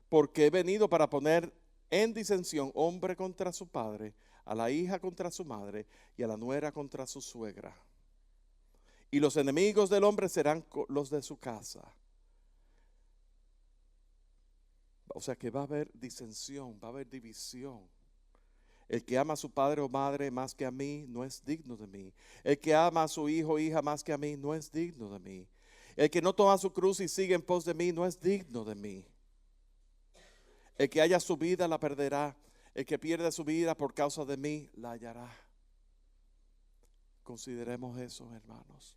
Porque he venido para poner en disensión hombre contra su padre, a la hija contra su madre y a la nuera contra su suegra. Y los enemigos del hombre serán los de su casa. O sea que va a haber disensión, va a haber división. El que ama a su padre o madre más que a mí no es digno de mí. El que ama a su hijo o hija más que a mí no es digno de mí. El que no toma su cruz y sigue en pos de mí no es digno de mí. El que haya su vida la perderá. El que pierde su vida por causa de mí la hallará. Consideremos eso, hermanos.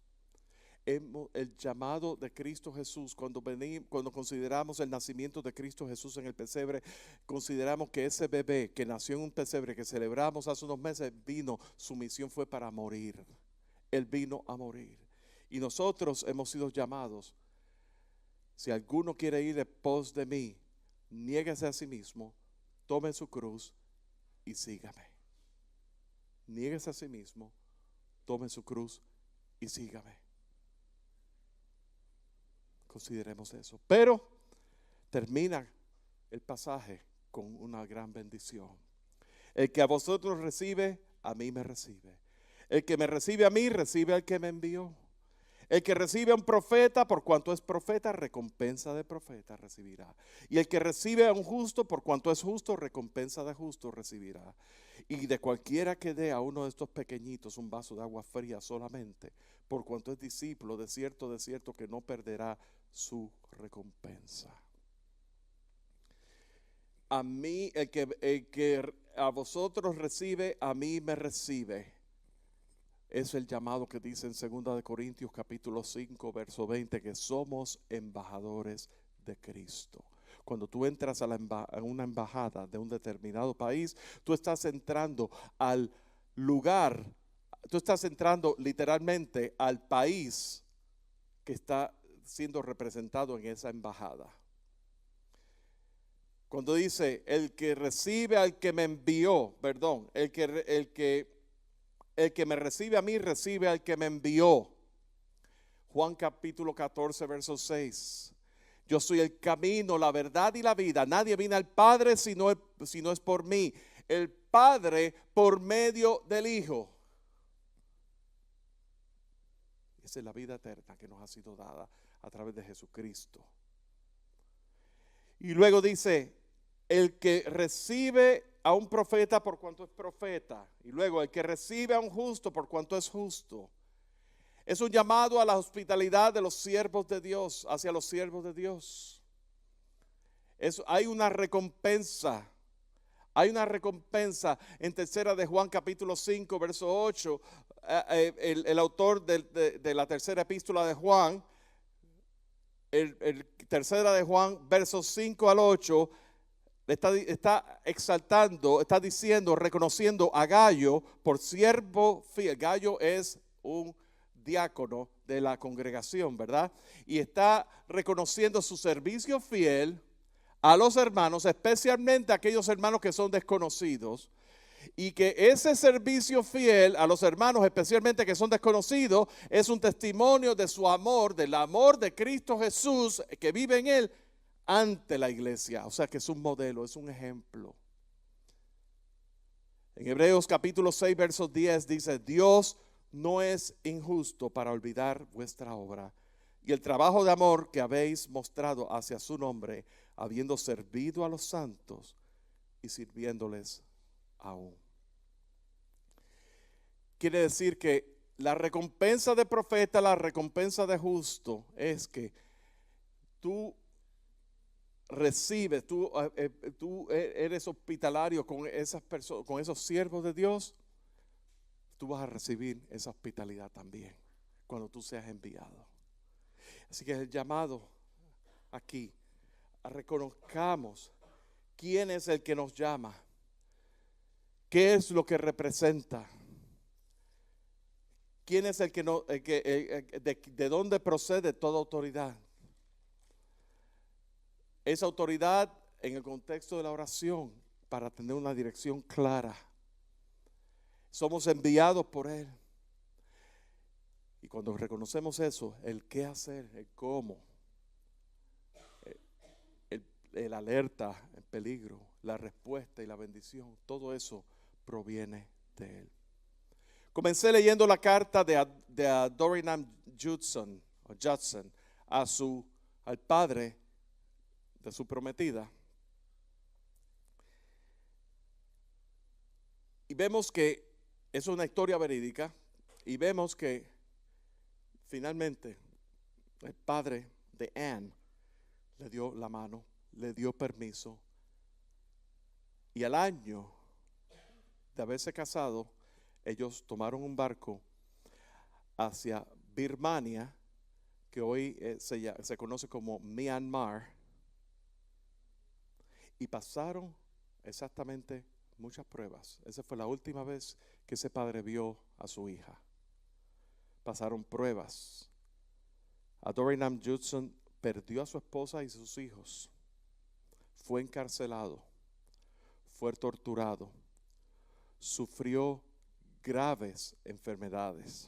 El llamado de Cristo Jesús, cuando consideramos el nacimiento de Cristo Jesús en el pesebre, consideramos que ese bebé que nació en un pesebre que celebramos hace unos meses su misión fue para morir. Él vino a morir. Y nosotros hemos sido llamados si alguno quiere ir en pos de mí, niéguese a sí mismo, tome su cruz y sígame. Niéguese a sí mismo, tome su cruz y sígame. Consideremos eso. Pero termina el pasaje con una gran bendición. El que a vosotros recibe, a mí me recibe. El que me recibe a mí, recibe al que me envió. El que recibe a un profeta, por cuanto es profeta, recompensa de profeta recibirá. Y el que recibe a un justo, por cuanto es justo, recompensa de justo recibirá. Y de cualquiera que dé a uno de estos pequeñitos un vaso de agua fría solamente, por cuanto es discípulo, de cierto que no perderá su recompensa. A mí, el que a vosotros recibe, a mí me recibe. Es el llamado que dice en 2 de Corintios capítulo 5, verso 20, que somos embajadores de Cristo. Cuando tú entras a una embajada de un determinado país, tú estás entrando al lugar, tú estás entrando literalmente al país que está siendo representado en esa embajada. Cuando dice, el que recibe al que me envió, perdón, el que me recibe a mí, recibe al que me envió. Juan capítulo 14, verso 6. Yo soy el camino, la verdad y la vida. Nadie viene al Padre si no es por mí. El Padre por medio del Hijo. Esa es la vida eterna que nos ha sido dada a través de Jesucristo. Y luego dice, el que recibe a un profeta por cuanto es profeta. Y luego el que recibe a un justo por cuanto es justo. Es un llamado a la hospitalidad de los siervos de Dios, hacia los siervos de Dios. Hay una recompensa. Hay una recompensa en tercera de Juan capítulo 5 verso 8. El autor de la tercera epístola de Juan, el tercera de Juan versos 5 al 8, está exaltando, está diciendo, reconociendo a Gayo por siervo fiel. Gayo es un diácono de la congregación, ¿verdad? Y está reconociendo su servicio fiel a los hermanos, especialmente a aquellos hermanos que son desconocidos. Y que ese servicio fiel a los hermanos, especialmente que son desconocidos, es un testimonio de su amor, del amor de Cristo Jesús que vive en él ante la iglesia. O sea que es un modelo, es un ejemplo. En Hebreos capítulo 6 verso 10 dice, Dios no es injusto para olvidar vuestra obra y el trabajo de amor que habéis mostrado hacia su nombre, habiendo servido a los santos y sirviéndoles aún. Quiere decir que la recompensa de profeta, la recompensa de justo es que tú recibes, tú eres hospitalario con esas personas, con esos siervos de Dios, tú vas a recibir esa hospitalidad también cuando tú seas enviado. Así que es el llamado aquí a reconozcamos quién es el que nos llama, qué es lo que representa, quién es el que no, de dónde procede toda autoridad. Esa autoridad en el contexto de la oración para tener una dirección clara. Somos enviados por Él. Y cuando reconocemos eso, el qué hacer, el cómo, el alerta, el peligro, la respuesta y la bendición, todo eso proviene de Él. Comencé leyendo la carta de Adoniram Judson al padre de su prometida. Y vemos que es una historia verídica y vemos que finalmente el padre de Anne le dio la mano, le dio permiso y al año de haberse casado, ellos tomaron un barco hacia Birmania, que hoy se conoce como Myanmar, y pasaron exactamente muchas pruebas. Esa fue la última vez que ese padre vio a su hija. Pasaron pruebas. Adoniram Judson perdió a su esposa y sus hijos, fue encarcelado, fue torturado, sufrió graves enfermedades.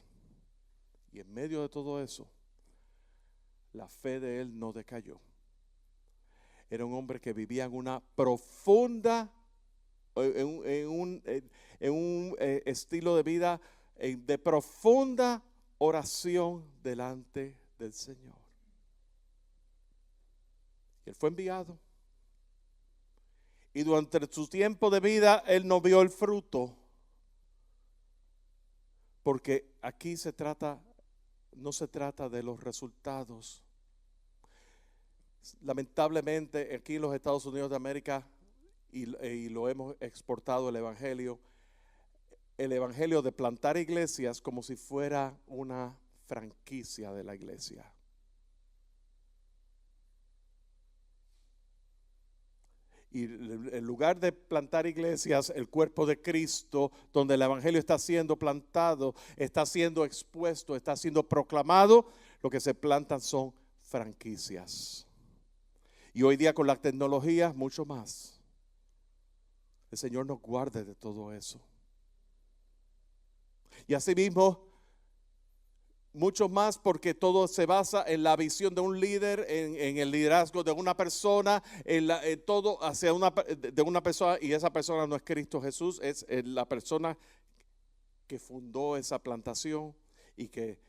Y en medio de todo eso, la fe de él no decayó. Era un hombre que vivía en una profunda, en un estilo de vida de profunda oración delante del Señor. Él fue enviado. Y durante su tiempo de vida, él no vio el fruto. Porque aquí no se trata de los resultados. Lamentablemente, aquí en los Estados Unidos de América, y lo hemos exportado el evangelio de plantar iglesias como si fuera una franquicia de la iglesia. Y en lugar de plantar iglesias, el cuerpo de Cristo, donde el evangelio está siendo plantado, está siendo expuesto, está siendo proclamado, lo que se plantan son franquicias. Y hoy día con la tecnología, mucho más. El Señor nos guarde de todo eso. Y asimismo, mucho más porque todo se basa en la visión de un líder, en el liderazgo de una persona, en todo hacia de una persona, y esa persona no es Cristo Jesús, es la persona que fundó esa plantación y que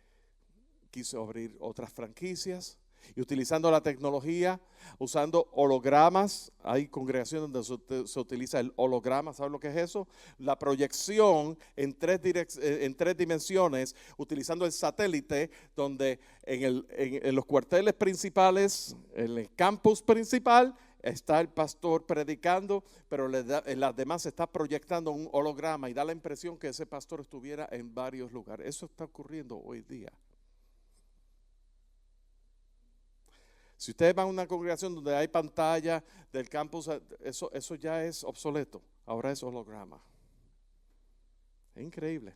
quiso abrir otras franquicias. Y utilizando la tecnología, usando hologramas, hay congregaciones donde se utiliza el holograma. ¿Saben lo que es eso? La proyección en tres dimensiones, utilizando el satélite, donde en los cuarteles principales, en el campus principal, está el pastor predicando, pero en las demás se está proyectando un holograma y da la impresión que ese pastor estuviera en varios lugares. Eso está ocurriendo hoy día. Si ustedes van a una congregación donde hay pantalla del campus, eso ya es obsoleto. Ahora es holograma. Es increíble.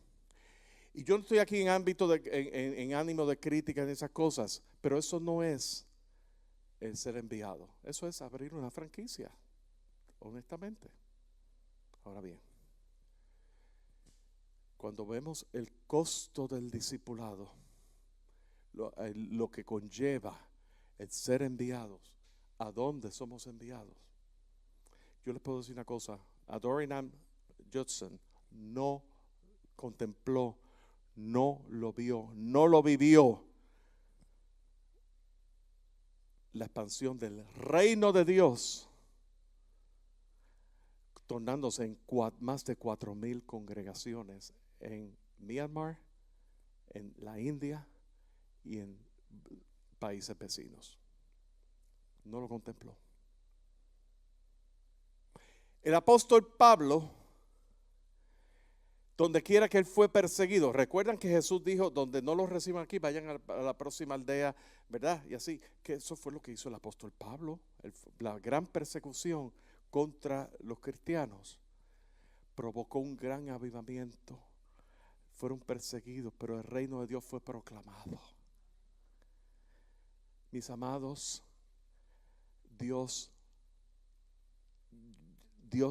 Y yo no estoy aquí en ámbito en ánimo de crítica en esas cosas, pero eso no es el ser enviado. Eso es abrir una franquicia, honestamente. Ahora bien, cuando vemos el costo del discipulado, lo que conlleva el ser enviados, ¿a dónde somos enviados? Yo les puedo decir una cosa, Adoniram Judson no contempló, no lo vio, no lo vivió la expansión del reino de Dios, tornándose en más de 4,000 congregaciones en Myanmar, en la India y en países vecinos. No lo contempló. El apóstol Pablo, donde quiera que él fue perseguido, recuerdan que Jesús dijo, donde no los reciban aquí, vayan a la próxima aldea, ¿verdad? Y así, que eso fue lo que hizo el apóstol Pablo. La gran persecución contra los cristianos provocó un gran avivamiento. Fueron perseguidos, pero el reino de Dios fue proclamado. Mis amados, Dios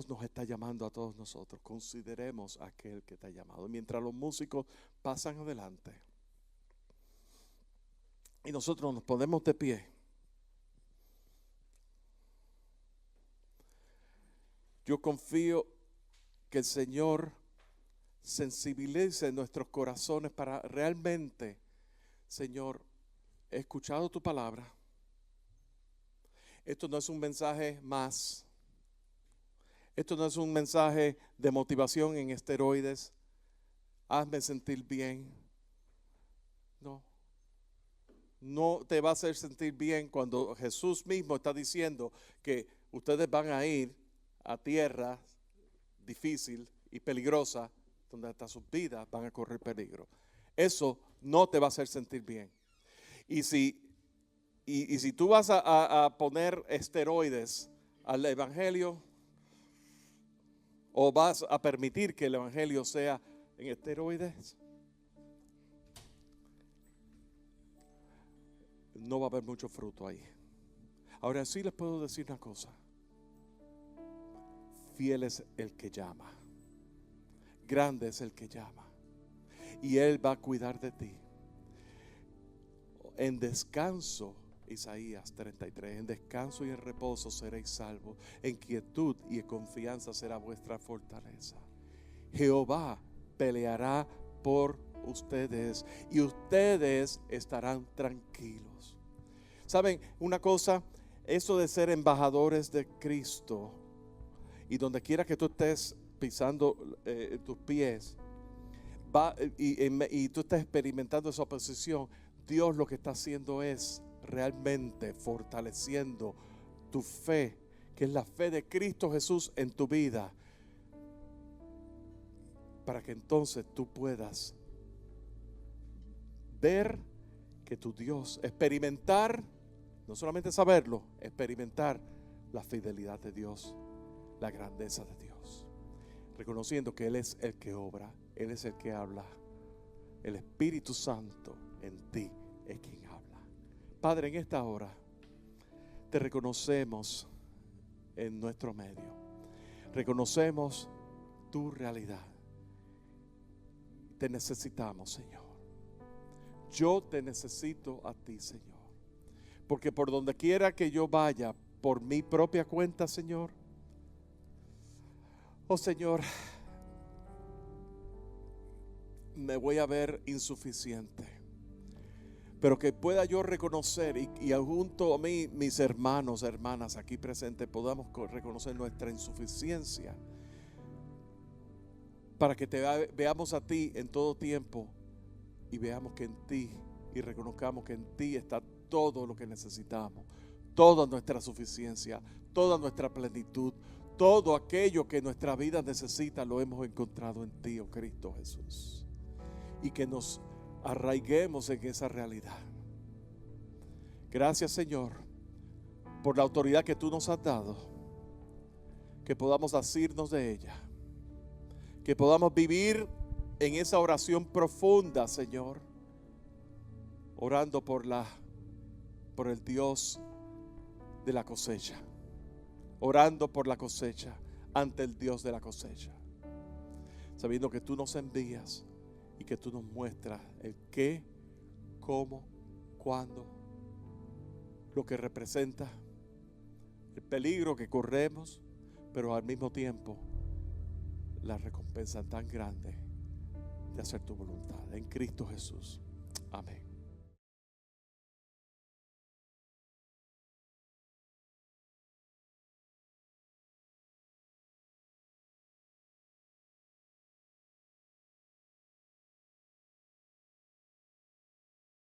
nos está llamando a todos nosotros. Consideremos a aquel que te ha llamado. Mientras los músicos pasan adelante y nosotros nos ponemos de pie, yo confío que el Señor sensibilice nuestros corazones para realmente, Señor, he escuchado tu palabra. Esto no es un mensaje más. Esto no es un mensaje de motivación en esteroides. Hazme sentir bien. No. No te va a hacer sentir bien cuando Jesús mismo está diciendo que ustedes van a ir a tierra difícil y peligrosa, donde hasta sus vidas van a correr peligro. Eso no te va a hacer sentir bien. Y si tú vas a poner esteroides al evangelio, o vas a permitir que el evangelio sea en esteroides, no va a haber mucho fruto ahí. Ahora sí les puedo decir una cosa. Fiel es el que llama. Grande es el que llama. Y Él va a cuidar de ti. En descanso, Isaías 33, en descanso y en reposo seréis salvos. En quietud y en confianza será vuestra fortaleza. Jehová peleará por ustedes y ustedes estarán tranquilos. ¿Saben una cosa? Eso de ser embajadores de Cristo, y donde quiera que tú estés pisando tus pies, y tú estás experimentando esa oposición, Dios lo que está haciendo es realmente fortaleciendo tu fe, que es la fe de Cristo Jesús en tu vida, para que entonces tú puedas ver que tu Dios, experimentar, no solamente saberlo, experimentar la fidelidad de Dios, la grandeza de Dios, reconociendo que Él es el que obra, Él es el que habla. El Espíritu Santo en ti es quien habla. Padre, en esta hora te reconocemos en nuestro medio. Reconocemos tu realidad. Te necesitamos, Señor. Yo te necesito a ti, Señor. Porque por donde quiera que yo vaya, por mi propia cuenta, Señor, oh Señor, me voy a ver insuficiente. Pero que pueda yo reconocer y junto a mí, mis hermanos, hermanas aquí presentes, podamos reconocer nuestra insuficiencia, para que te veamos a ti en todo tiempo y veamos que en ti, y reconozcamos que en ti está todo lo que necesitamos, toda nuestra suficiencia, toda nuestra plenitud, todo aquello que nuestra vida necesita lo hemos encontrado en ti, oh Cristo Jesús. Y que nos arraiguemos en esa realidad. Gracias, Señor, por la autoridad que tú nos has dado, que podamos asirnos de ella, que podamos vivir en esa oración profunda, Señor, orando por el Dios de la cosecha, orando por la cosecha ante el Dios de la cosecha, sabiendo que tú nos envías y que tú nos muestras el qué, cómo, cuándo, lo que representa, el peligro que corremos, pero al mismo tiempo la recompensa tan grande de hacer tu voluntad en Cristo Jesús. Amén.